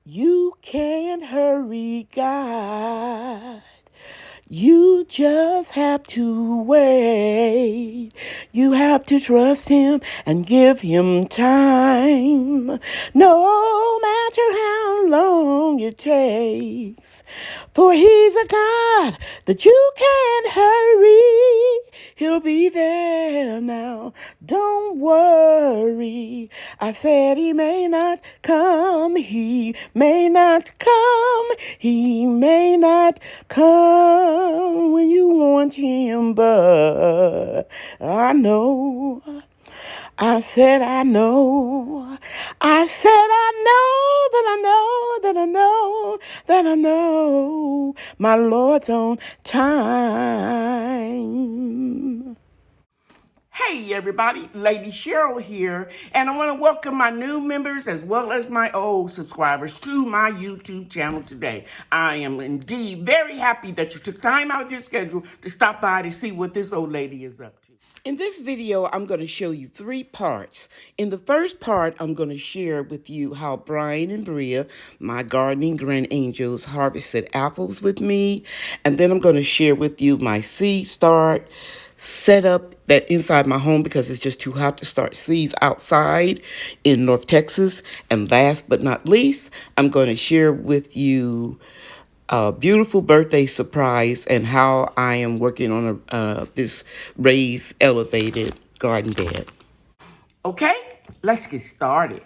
You can't hurry God. You just have to wait. You have to trust him and give him time. No matter how long it takes. For he's a God that you can't hurry. He'll be there now. Don't worry. I said he may not come. He may not come. He may not come when you want him, but I know. I said I know. I said I know that I know that I know that I know my Lord's on time. Hey everybody, Lady Cheryl here, and I want to welcome my new members as well as my old subscribers to my YouTube channel today. I am indeed very happy that you took time out of your schedule to stop by to see what this old lady is up to. In this video, I'm going to show you 3 parts. In the first part, I'm going to share with you how Brian and Bria, my gardening grand angels, harvested apples with me. And then I'm going to share with you my seed start, set up that inside my home because it's just too hot to start seeds outside in North Texas. And last but not least, I'm going to share with you a beautiful birthday surprise and how I am working on this raised elevated garden bed. Okay, let's get started.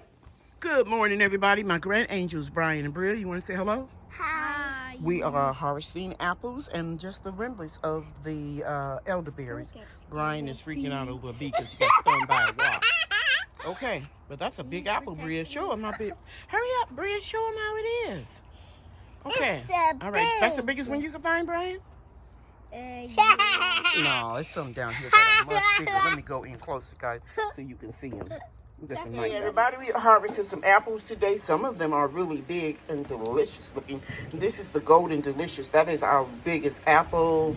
Good morning, everybody. My grand angels, Brian and Bria. You want to say hello? Hi. We are harvesting apples and just the remnants of the elderberries. Brian is freaking out over a bee because he got stung by a wasp. Okay, but that's a big apple, Bria. Show him how big. Hurry up, Bria. Show him how it is. Okay. All right. That's the biggest one you can find, Brian? Yeah. No, it's something down here that are much bigger. Let me go in closer, guys, so you can see them. We got some nice. Hey, everybody, we harvested some apples today. Some of them are really big and delicious looking. This is the Golden Delicious. That is our biggest apple.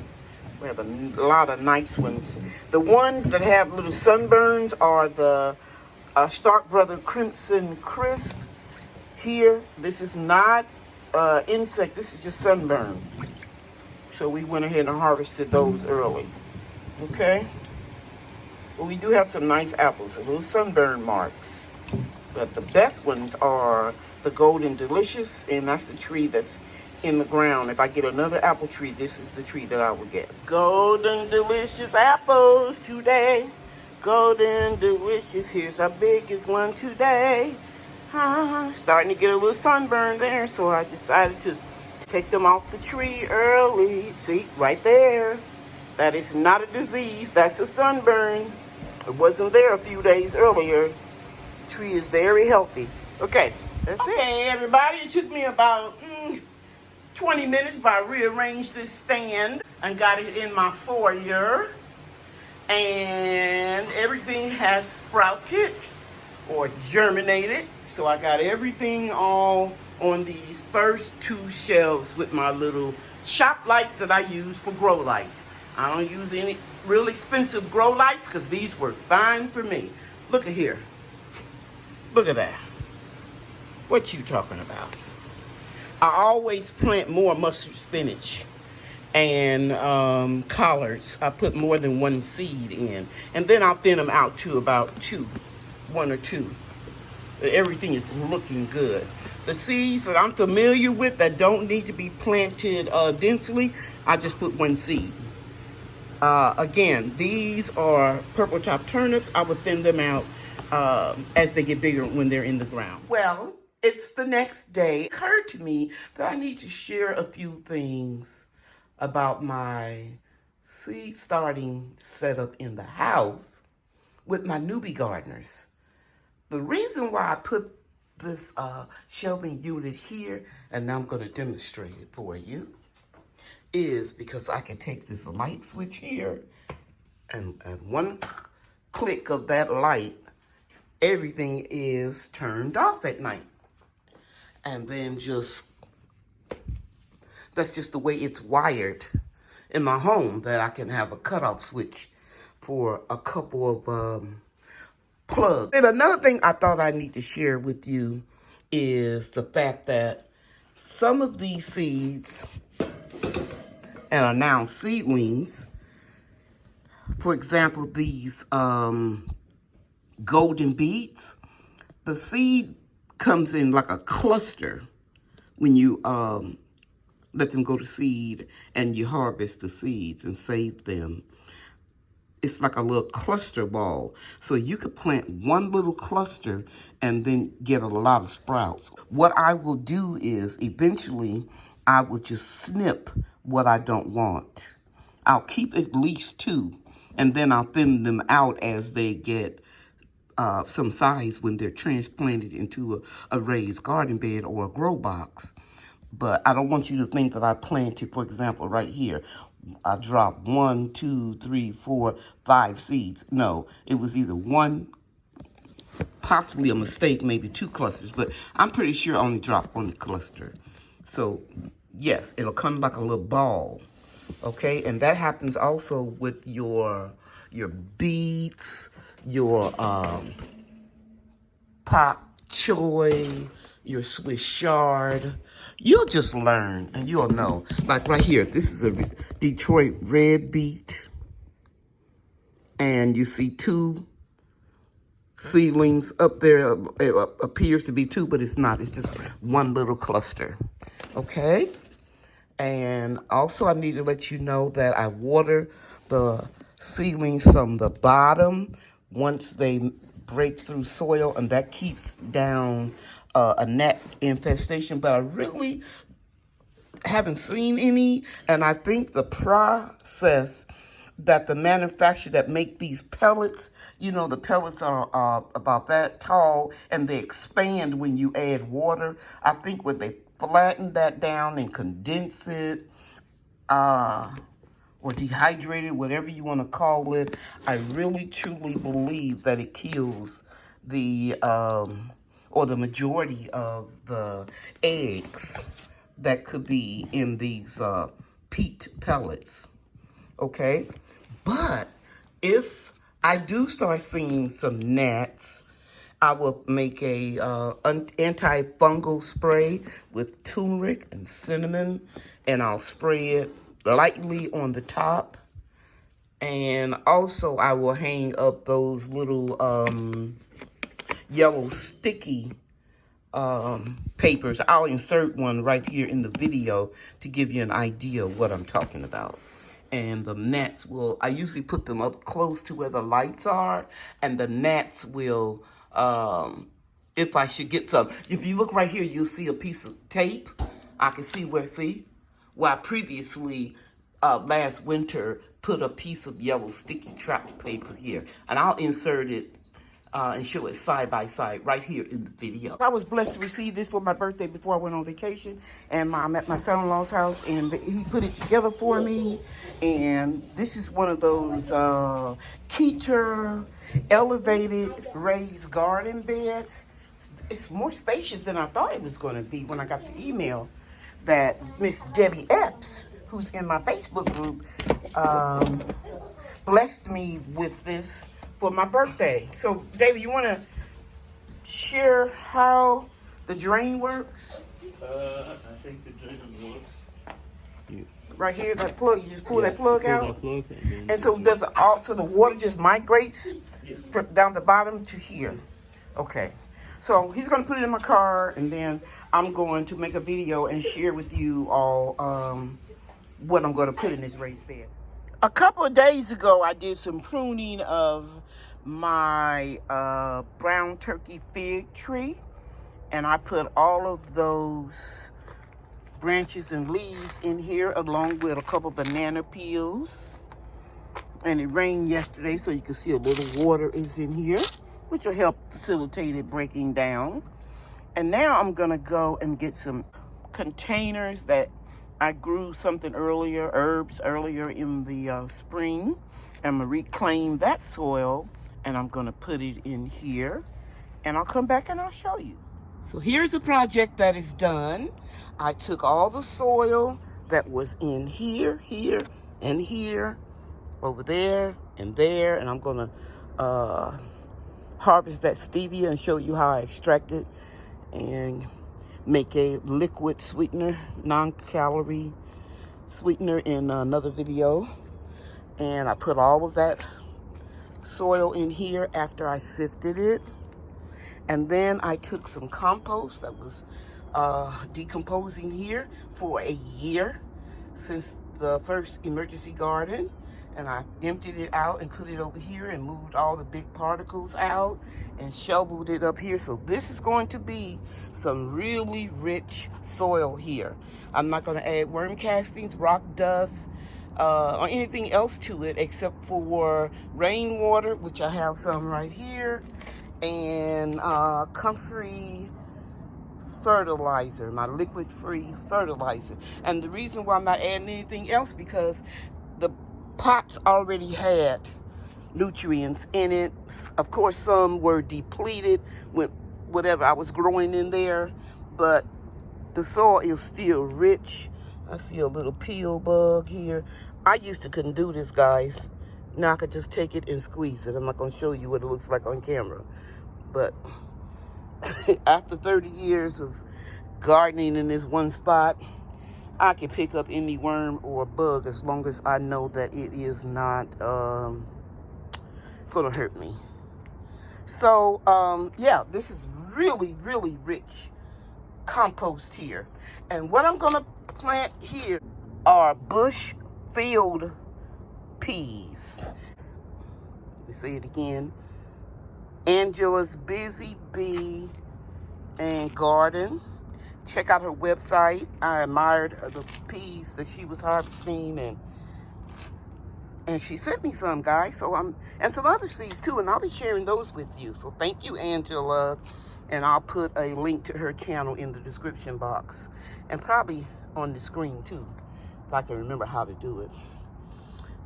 We have a lot of nice ones. The ones that have little sunburns are the Stark Brother Crimson Crisp. Here, this is not insect. This is just sunburn. So we went ahead and harvested those early. Okay? But we do have some nice apples, little sunburn marks. But the best ones are the Golden Delicious, and that's the tree that's in the ground. If I get another apple tree, this is the tree that I would get. Golden Delicious apples today. Golden Delicious, here's our biggest one today. Starting to get a little sunburn there, so I decided to take them off the tree early. See, right there. That is not a disease, that's a sunburn. It wasn't there a few days earlier. The tree is very healthy. Okay, that's it. Okay, everybody, it took me about 20 minutes, but I rearranged this stand and got it in my foyer. And everything has sprouted or germinated. So I got everything all on these first 2 shelves with my little shop lights that I use for grow lights. I don't use any real expensive grow lights because these work fine for me. Look at here. Look at that. What you talking about? I always plant more mustard spinach and collards. I put more than 1 seed in. And then I'll thin them out to about 1 or 2. But everything is looking good. The seeds that I'm familiar with that don't need to be planted densely, I just put 1 seed. Again, these are purple top turnips. I would thin them out as they get bigger when they're in the ground. Well, it's the next day. It occurred to me that I need to share a few things about my seed starting setup in the house with my newbie gardeners. The reason why I put this shelving unit here, and now I'm going to demonstrate it for you, is because I can take this light switch here and 1 click of that light, everything is turned off at night. And then that's just the way it's wired in my home, that I can have a cutoff switch for a couple of plugs. And another thing I thought I need to share with you is the fact that some of these seeds and are now seedlings. For example, these golden beets, the seed comes in like a cluster when you let them go to seed and you harvest the seeds and save them. It's like a little cluster ball. So you could plant one little cluster and then get a lot of sprouts. What I will do is eventually I will just snip what I don't want. I'll keep at least 2, and then I'll thin them out as they get some size when they're transplanted into a raised garden bed or a grow box. But I don't want you to think that I planted, for example, right here, I dropped 1, 2, 3, 4, 5 seeds. No, it was either 1, possibly a mistake, maybe 2 clusters, but I'm pretty sure I only dropped 1 cluster. So yes, it'll come like a little ball, okay? And that happens also with your beets, your pak choy, your Swiss chard. You'll just learn and you'll know. Like right here, this is a Detroit red beet. And you see 2 seedlings up there. It appears to be 2, but it's not. It's just 1 little cluster. Okay? And also I need to let you know that I water the seedlings from the bottom once they break through soil, and that keeps down a gnat infestation. But I really haven't seen any, and I think the process that the manufacturer that make these pellets, you know, the pellets are about that tall and they expand when you add water. I think when they flatten that down and condense it, or dehydrate it, whatever you want to call it, I really truly believe that it kills the, or the majority of the eggs that could be in these peat pellets, okay? But if I do start seeing some gnats, I will make a antifungal spray with turmeric and cinnamon, and I'll spray it lightly on the top. And also I will hang up those little yellow sticky papers. I'll insert one right here in the video to give you an idea of what I'm talking about. And the gnats will, I usually put them up close to where the lights are, and the gnats will, if I should get some, if you look right here, you'll see a piece of tape. I can see where I previously, last winter, put a piece of yellow sticky track paper here. And I'll insert it and show it side by side right here in the video. I was blessed to receive this for my birthday before I went on vacation, and I'm at my son-in-law's house, and he put it together for me. And this is one of those Keter elevated raised garden beds. It's more spacious than I thought it was going to be when I got the email that Miss Debbie Epps, who's in my Facebook group, blessed me with this for my birthday. So, David, you want to share how the drain works? I think the drain works. Right here, that plug, you just pull that plug out? And so does it all, so the water just migrates down the bottom to here? Okay. So he's going to put it in my car, and then I'm going to make a video and share with you all what I'm going to put in this raised bed. A couple of days ago, I did some pruning of my brown turkey fig tree, and I put all of those branches and leaves in here along with a couple banana peels. And it rained yesterday, so you can see a little water is in here, which will help facilitate it breaking down. And now I'm gonna go and get some containers that I grew something earlier, herbs earlier in the spring. I'm gonna reclaim that soil, and I'm gonna put it in here, and I'll come back and I'll show you. So here's a project that is done. I took all the soil that was in here, here, and here, over there, and I'm gonna harvest that stevia and show you how I extract it. and make a liquid sweetener, non-calorie sweetener in another video. And I put all of that soil in here after I sifted it. And then I took some compost that was decomposing here for a year since the first emergency garden. And I emptied it out and put it over here and moved all the big particles out and shoveled it up here. So this is going to be some really rich soil here. I'm not going to add worm castings, rock dust, or anything else to it except for rainwater, which I have some right here, and comfrey fertilizer, my liquid-free fertilizer. And the reason why I'm not adding anything else, because the pots already had nutrients in it. Of course, some were depleted with whatever I was growing in there, but the soil is still rich. I see a little peel bug here. I used to couldn't do this, guys. Now I could just take it and squeeze it. I'm not going to show you what it looks like on camera, but after 30 years of gardening in this one spot, I can pick up any worm or bug as long as I know that it is not going to hurt me. So, yeah, this is really, really rich compost here. And what I'm going to plant here are bush field peas. Let me say it again. Angela's Busy Bee and Garden. Check out her website. I admired the peas that she was harvesting, and she sent me some, guys. So and some other seeds too, and I'll be sharing those with you. So thank you, Angela, and I'll put a link to her channel in the description box and probably on the screen too, if I can remember how to do it.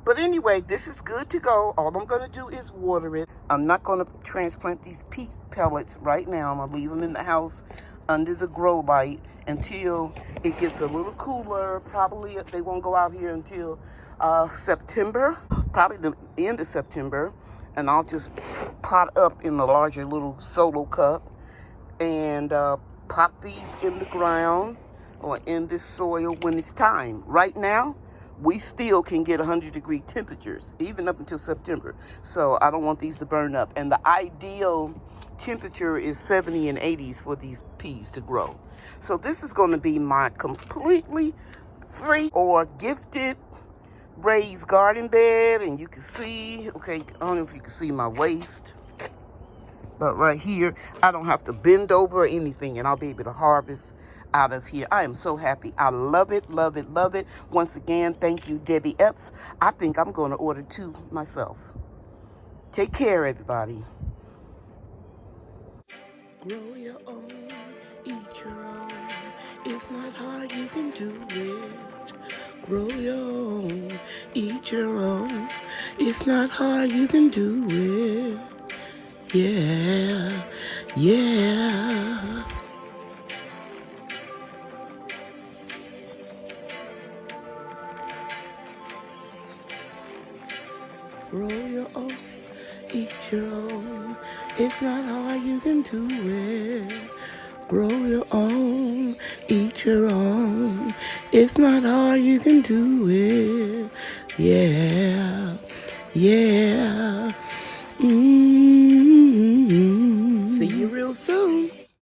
But anyway, this is good to go. All I'm going to do is water it. I'm not going to transplant these peat pellets right now. I'm going to leave them in the house under the grow light until it gets a little cooler. Probably they won't go out here until September, probably the end of September. And I'll just pot up in a larger little solo cup and pop these in the ground or in the soil when it's time. Right now, we still can get 100-degree temperatures, even up until September. So I don't want these to burn up. And the ideal temperature is 70 and 80s for these peas to grow. So this is going to be my completely free or gifted raised garden bed. And you can see, okay, I don't know if you can see my waist, but right here, I don't have to bend over or anything, and I'll be able to harvest out of here. I am so happy. I love it, love it, love it. Once again, thank you, Debbie Epps. I think I'm going to order 2 myself. Take care, everybody. Grow your own, eat your own. It's not hard, you can do it. Grow your own, eat your own. It's not hard, you can do it. Yeah, yeah. Grow your own, eat your own. It's not hard, you can do it. Grow your own, eat your own. It's not hard, you can do it. Yeah, yeah. See you real soon.